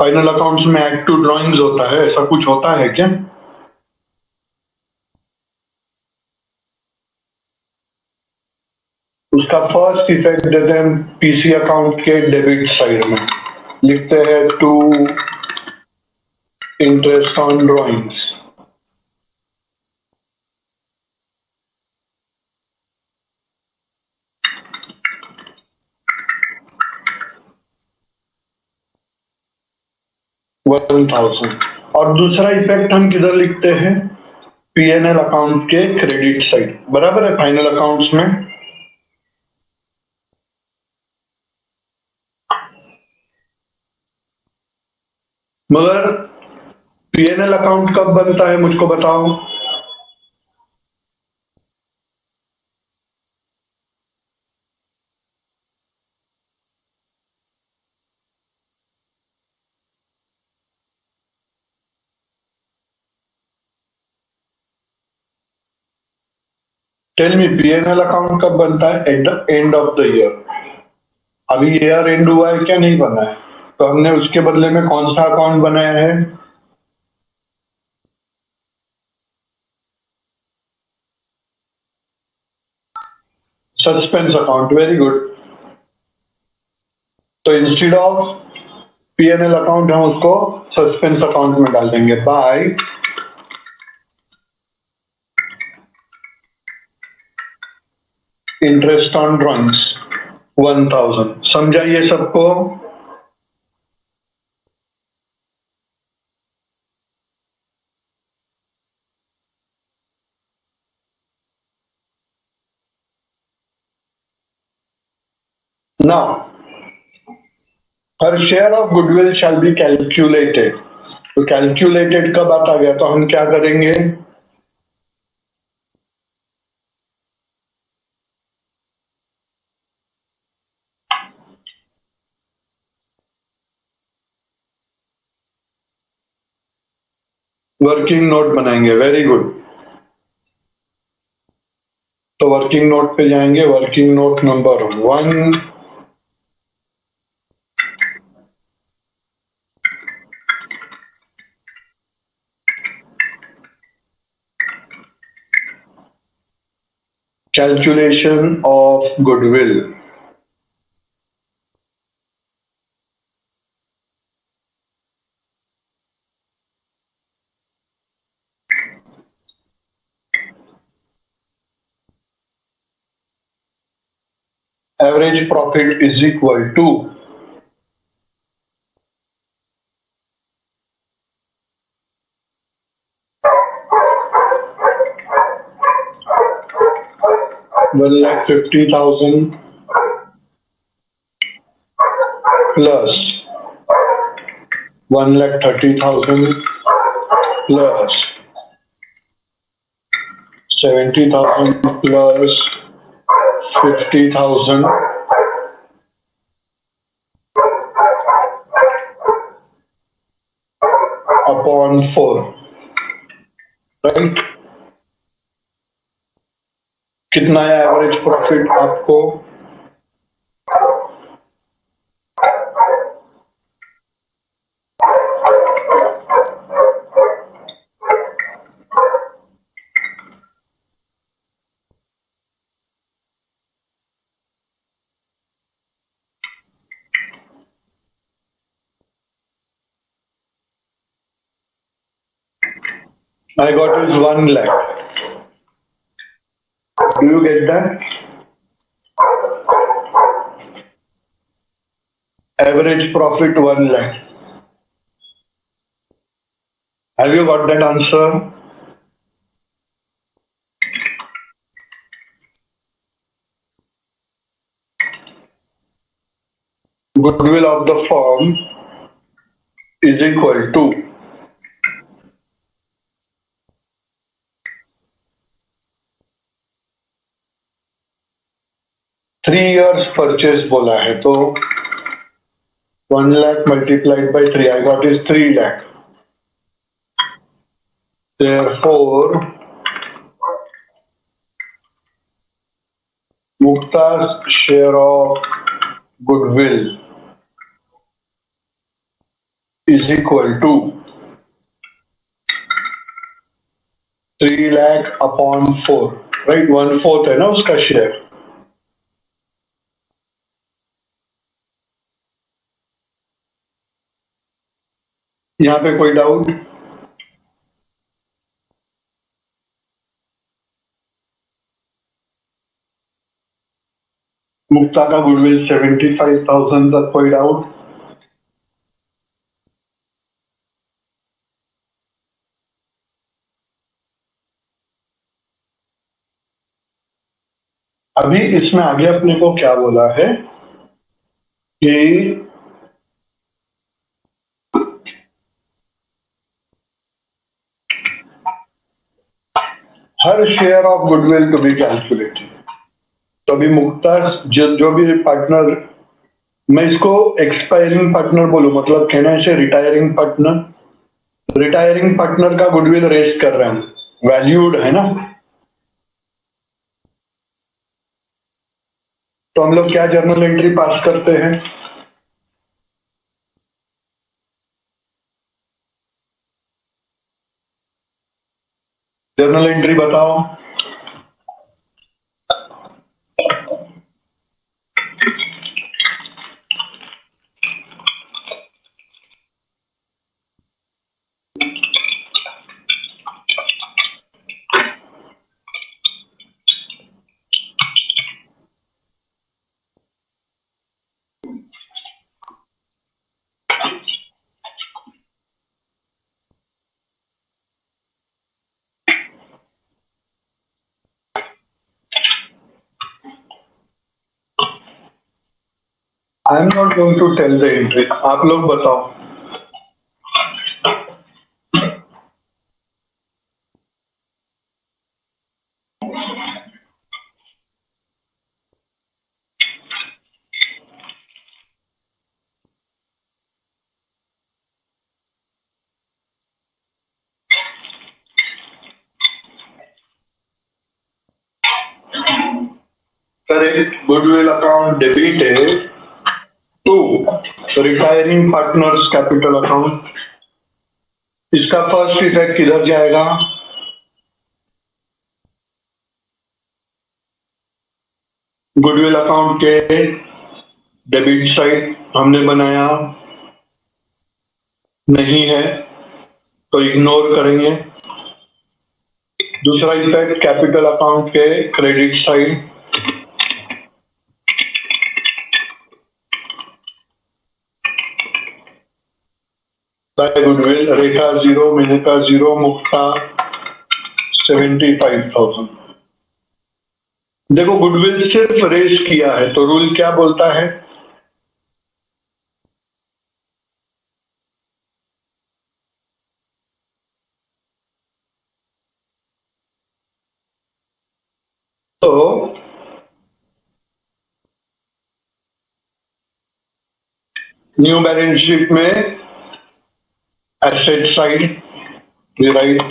Final accounts में act to drawings होता है, ऐसा कुछ होता है क्या? उसका फर्स्ट इफेक्ट देते हैं पीसी अकाउंट के डेबिट साइड में, लिखते हैं टू इंटरेस्ट ऑन ड्रॉइंग्स। $1,000। और दूसरा इफेक्ट हम किधर लिखते हैं? पीएनएल अकाउंट के क्रेडिट साइड, बराबर है, फाइनल अकाउंट्स में। मगर पीएनएल अकाउंट कब बनता है मुझको बताओ। टेल मी, पीएनएल अकाउंट कब बनता है? At the end of the year. अभी ईयर एंड हुआ है क्या? नहीं बना है, तो हमने उसके बदले में कौन सा अकाउंट बनाया है? Suspense account. Very good. तो इंस्टेड ऑफ पीएनएल अकाउंट हम उसको सस्पेंस अकाउंट में डाल देंगे बाय इंटरेस्ट ऑन ड्रॉइंग्स 1000। समझाइए सबको। Now her share of goodwill shall be calculated. तो कैलकुलेटेड का बात आ गया, तो हम क्या करेंगे? वर्किंग नोट बनाएंगे। Very good. तो वर्किंग नोट पे जाएंगे, working note number 1, calculation of goodwill। Average profit is equal to $1,50,000 plus 1,30,000 plus 70,000 plus 50,000 upon 4, right? कितना है एवरेज प्रॉफिट आपको? I got is 1 lakh. Do you get that? Average profit 1 lakh. Have you got that answer? Goodwill of the firm is equal to three years purchase बोला है, तो 1 lakh multiplied by 3, I got is 3 lakh. Therefore, Mukta's share of goodwill is equal to 3 lakh upon 4, right, 1/4 है ना उसका share. यहाँ पे कोई doubt? मुक्ता का गुडविल 75,000 तक, कोई डाउट? अभी इसमें आगे अपने को क्या बोला है कि हर share of goodwill to be calculated. तो अभी मुक्ता जो भी पार्टनर, मैं इसको एक्सपायरिंग पार्टनर बोलूं, मतलब कहना है रिटायरिंग पार्टनर। रिटायरिंग पार्टनर का गुडविल रेज कर रहे हैं हम, वैल्यूड है ना। तो हम लोग क्या जर्नल एंट्री पास करते हैं? जर्नल एंट्री बताओ। I am not going to tell the entry, आप लोग बताओ। सर एक गुडविल अकाउंट डेबिट है to retiring partners capital account. इसका फर्स्ट इफेक्ट किधर जाएगा? गुडविल अकाउंट के डेबिट साइड हमने बनाया नहीं है तो इग्नोर करेंगे। दूसरा इफेक्ट कैपिटल अकाउंट के credit side, goodwill Rekha 0, Maneka 0, Mukta 75,000। देखो गुडविल सिर्फ रेज किया है तो रूल क्या बोलता है? तो न्यू बैलेंस शीट में एसेट साइड राइट,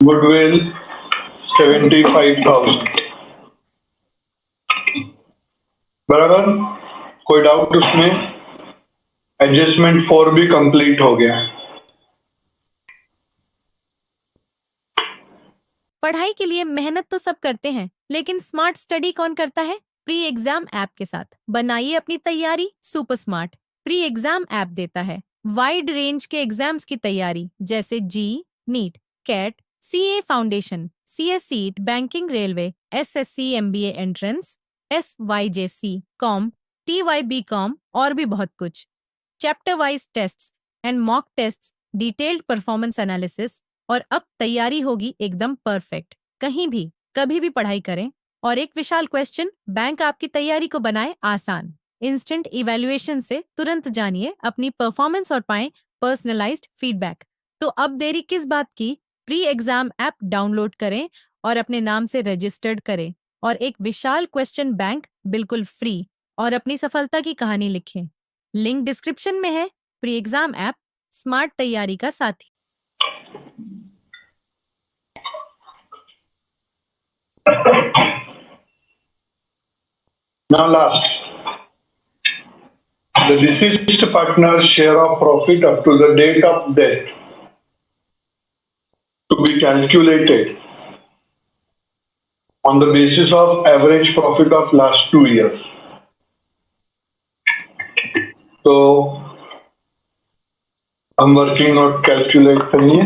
गुडविल 75,000, बराबर। कोई डाउट उसमें? एडजस्टमेंट 4 भी कंप्लीट हो गया। पढ़ाई के लिए मेहनत तो सब करते हैं, लेकिन स्मार्ट स्टडी कौन करता है? प्री एग्जाम ऐप के साथ बनाइए अपनी तैयारी super smart. Pre exam app देता है वाइड रेंज के एग्जाम्स की तैयारी, जैसे JEE, NEET, CAT, CA foundation, CS CET, banking, railway, SSC, MBA entrance, SYJC, com, TYB com और भी बहुत कुछ। Chapter wise tests and mock tests, detailed performance analysis, और अब तैयारी होगी एकदम परफेक्ट। कहीं भी कभी भी पढ़ाई करें। और एक विशाल क्वेश्चन बैंक आपकी तैयारी को बनाए आसान। इंस्टेंट इवैल्यूएशन से तुरंत जानिए अपनी परफॉर्मेंस और पाएं पर्सनलाइज्ड फीडबैक। तो अब देरी किस बात की? प्री एग्जाम ऐप डाउनलोड करें और अपने नाम से रजिस्टर्ड करें और एक विशाल क्वेश्चन बैंक बिल्कुल फ्री और अपनी सफलता की कहानी लिखें। लिंक डिस्क्रिप्शन में है। प्री एग्जाम ऐप स्मार्ट तैयारी का साथी। Now last, the deceased partner's share of profit up to the date of death to be calculated on the basis of average profit of last 2 years. So हम working note calculate करेंगे.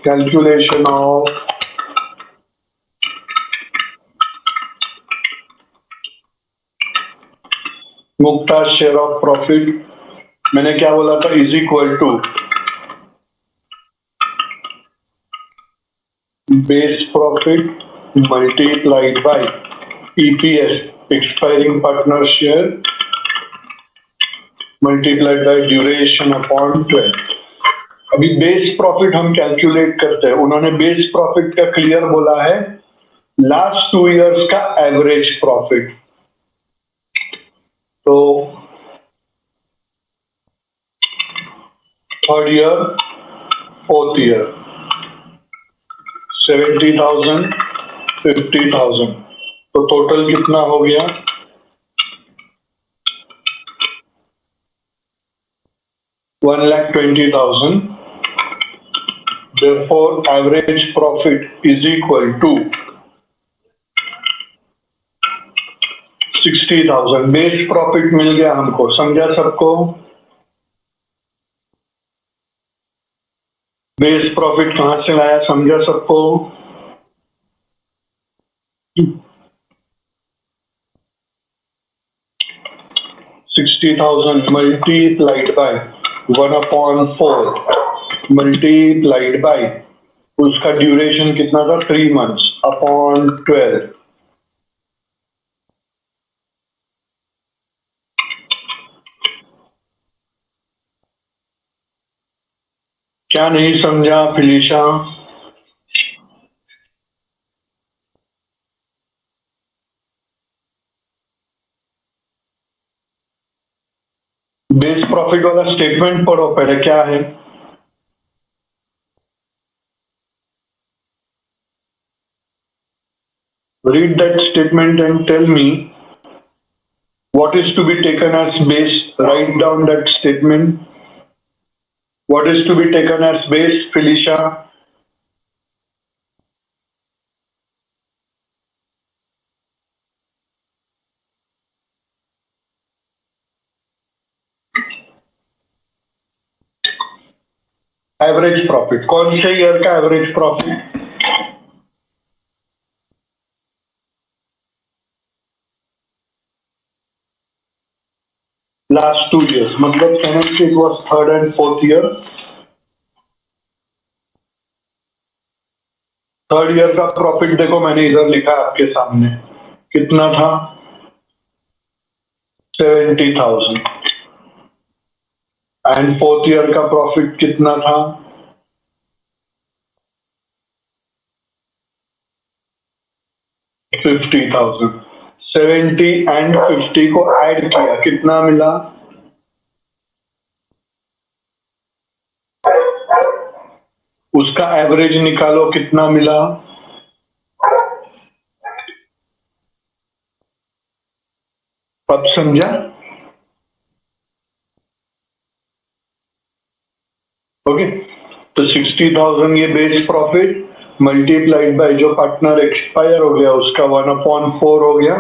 Calculation of Mukta share of profit. मैंने क्या बोला था? Is equal to base profit multiplied by EPS expiring partner share multiplied by duration upon 12. अभी base profit हम calculate करते हैं. उन्होंने बेस प्रॉफिट का क्लियर बोला है लास्ट 2 इयर्स का एवरेज प्रॉफिट. तो थर्ड ईयर, फोर्थ ईयर 70,000, 50,000, तो टोटल कितना हो गया? 1,20,000. Therefore, average profit is equal to 60,000. Base profit मिल गया हमको. समझा सबको? बेस प्रॉफिट कहां से लाया? समझा सबको? $60,000 मल्टीप्लाइड बाय 1/4 मल्टीप्लाइड बाय उसका ड्यूरेशन कितना था? 3 months अपॉन 12. क्या नहीं समझा फिलिशा? बेस प्रॉफिट वाला स्टेटमेंट पढ़ो पहले. क्या है? Read that statement and tell me what is to be taken as base. Write down that statement. What is to be taken as base, Felicia? Average profit. कौन से ईयर का average profit? Last 2 years. मतलब कहने से it was third and fourth year. Third year का profit देखो मैंने इधर लिखा आपके सामने. कितना था? 70,000. एंड फोर्थ ईयर का प्रॉफिट कितना था? 50,000. 70 एंड 50 को ऐड किया, कितना मिला? उसका एवरेज निकालो, कितना मिला? अब समझा? ओके. तो 60,000 ये बेस प्रॉफिट मल्टीप्लाइड बाय जो पार्टनर एक्सपायर हो गया उसका 1/4 हो गया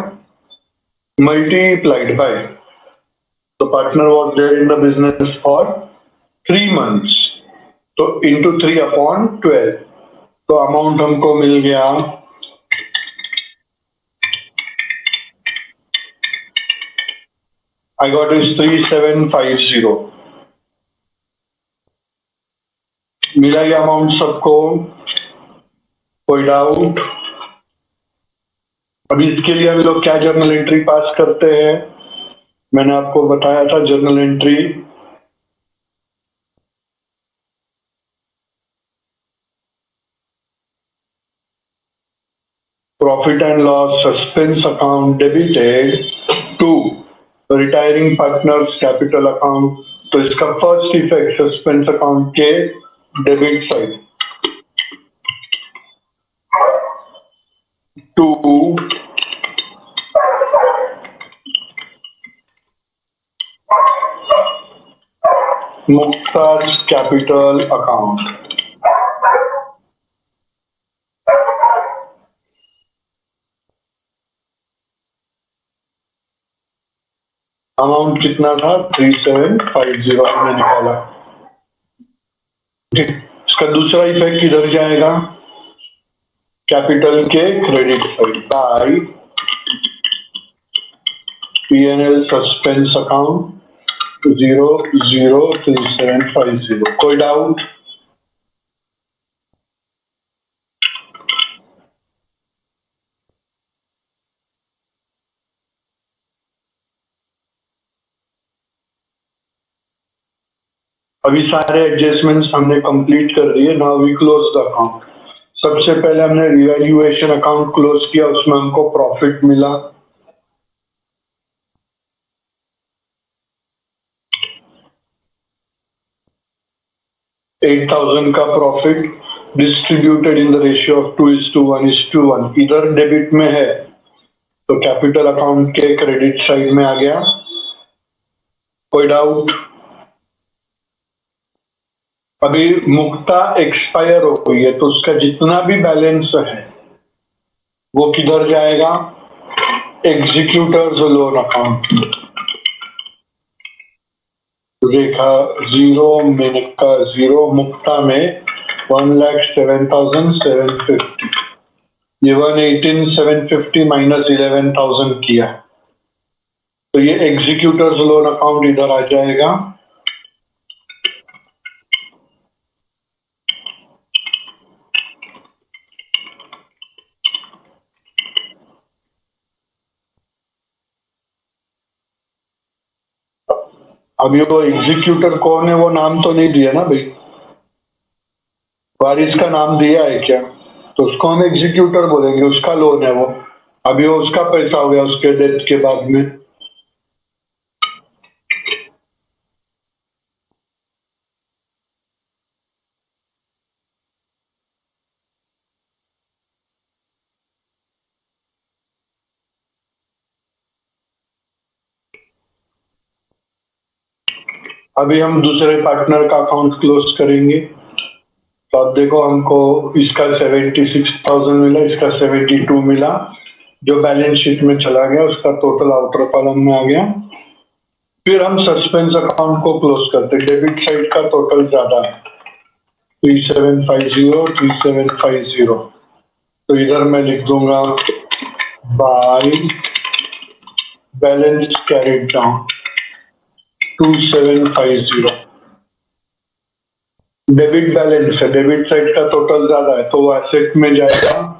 multiplied by the partner was there in the business for 3 months. तो इंटू 3/12. तो अमाउंट हमको मिल गया I got is 3750. मिला ये अमाउंट सबको? कोई डाउट? अभी इसके लिए हम लोग क्या जर्नल एंट्री पास करते हैं? मैंने आपको बताया था journal entry profit and loss suspense account debited to retiring partners capital account. तो इसका फर्स्ट इफेक्ट सस्पेंस अकाउंट के debit side. to Mukta's capital account. Amount कितना था? 3750 हमने निकाला। इसका दूसरा इफेक्ट किधर जाएगा? कैपिटल के credit side by P&L suspense account 003750। कोई डाउट? अभी सारे एडजस्टमेंट्स हमने कंप्लीट कर दिए। Now we close the account. सबसे पहले हमने रिवैल्यूएशन अकाउंट क्लोज किया, उसमें हमको प्रॉफिट मिला। $8,000 का profit distributed in the ratio of 2:1:1। इधर डेबिट में है तो कैपिटल अकाउंट के क्रेडिट साइड में आ गया। कोई डाउट? अभी मुक्ता एक्सपायर हो गई है तो उसका जितना भी बैलेंस है वो किधर जाएगा? Executors loan account. Rekha 0, Maneka 0, Mukta में 1,07,750। ये 118,750 माइनस 11,000 किया तो ये एग्जीक्यूटर्स लोन अकाउंट इधर आ जाएगा। अभी वो एग्जीक्यूटर कौन है वो नाम तो नहीं दिया ना भाई? वारिस का नाम दिया है क्या? तो उसको हम एग्जीक्यूटर बोलेंगे, उसका लोन है वो। अभी वो उसका पैसा हो गया उसके डेथ के बाद में। अभी हम दूसरे पार्टनर का अकाउंट क्लोज करेंगे। तो अब देखो हमको इसका 76,000 मिला, इसका 72 मिला। जो बैलेंस शीट में चला गया उसका टोटल आउटर कॉलम में आ गया। फिर हम सस्पेंस अकाउंट को क्लोज करते। डेबिट साइड का टोटल ज्यादा है 3750। तो इधर मैं लिख दूंगा by balance carried down 2750। Debit balance है, डेबिट साइड का टोटल ज्यादा है तो वो एसेट में जाएगा।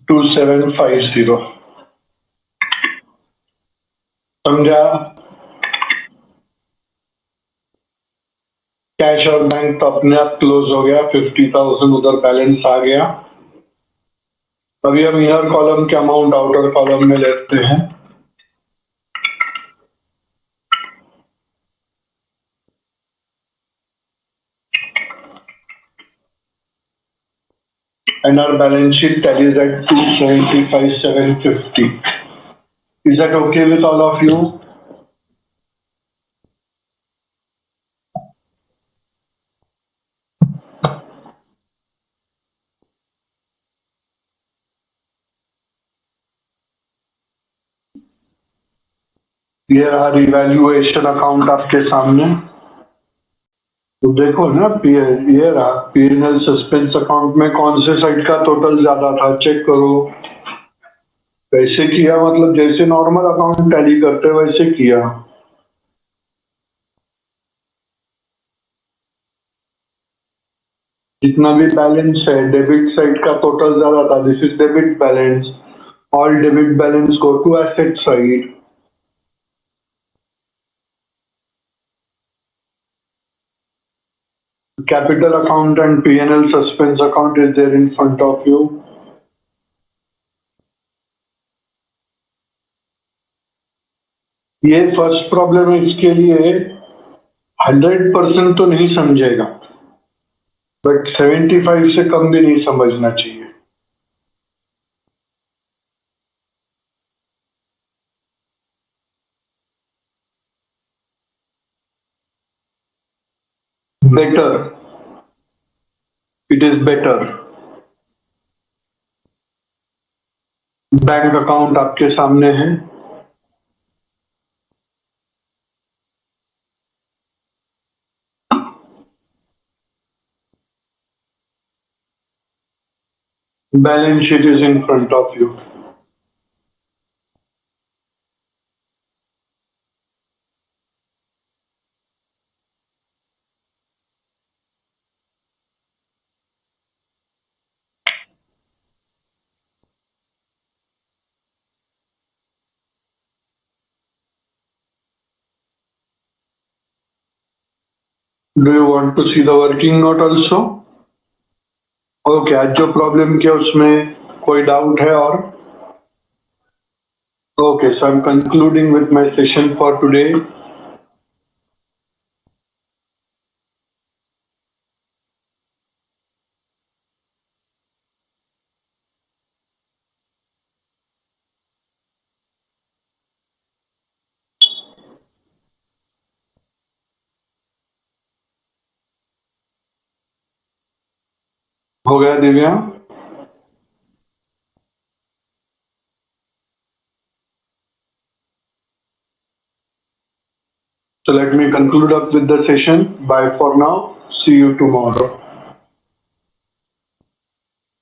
टू 2750 समझा? कैश और बैंक तो अपने आप क्लोज हो गया। 50,000 उधर बैलेंस आ गया। अभी हम इनर कॉलम के अमाउंट आउटर कॉलम में लेते हैं। And our balance sheet tallies at 275,750. Is that okay with all of you? ये रहा रिवैल्यूएशन अकाउंट आपके सामने। तो देखो ना ये रहा P&L सस्पेंस अकाउंट में कौन से साइड का टोटल ज्यादा था चेक करो। कैसे किया? मतलब जैसे नॉर्मल अकाउंट टैली करते वैसे किया। जितना भी बैलेंस है डेबिट साइड का टोटल ज्यादा था। This is debit balance. All debit balance go to asset side. Capital account and P&L suspense account is there in front of you. ये फर्स्ट प्रॉब्लम है, इसके लिए 100% तो नहीं समझेगा, बट 75 से कम भी नहीं समझना चाहिए। Better, it is better. Bank account आपके सामने है। Balance sheet is in front of you. Do you want to see the working note also? Okay, आज जो प्रॉब्लम किया उसमें कोई डाउट है और? Okay, so I'm concluding with my session for today. हो गया Divya? So let me conclude up with the session. Bye for now. See you tomorrow.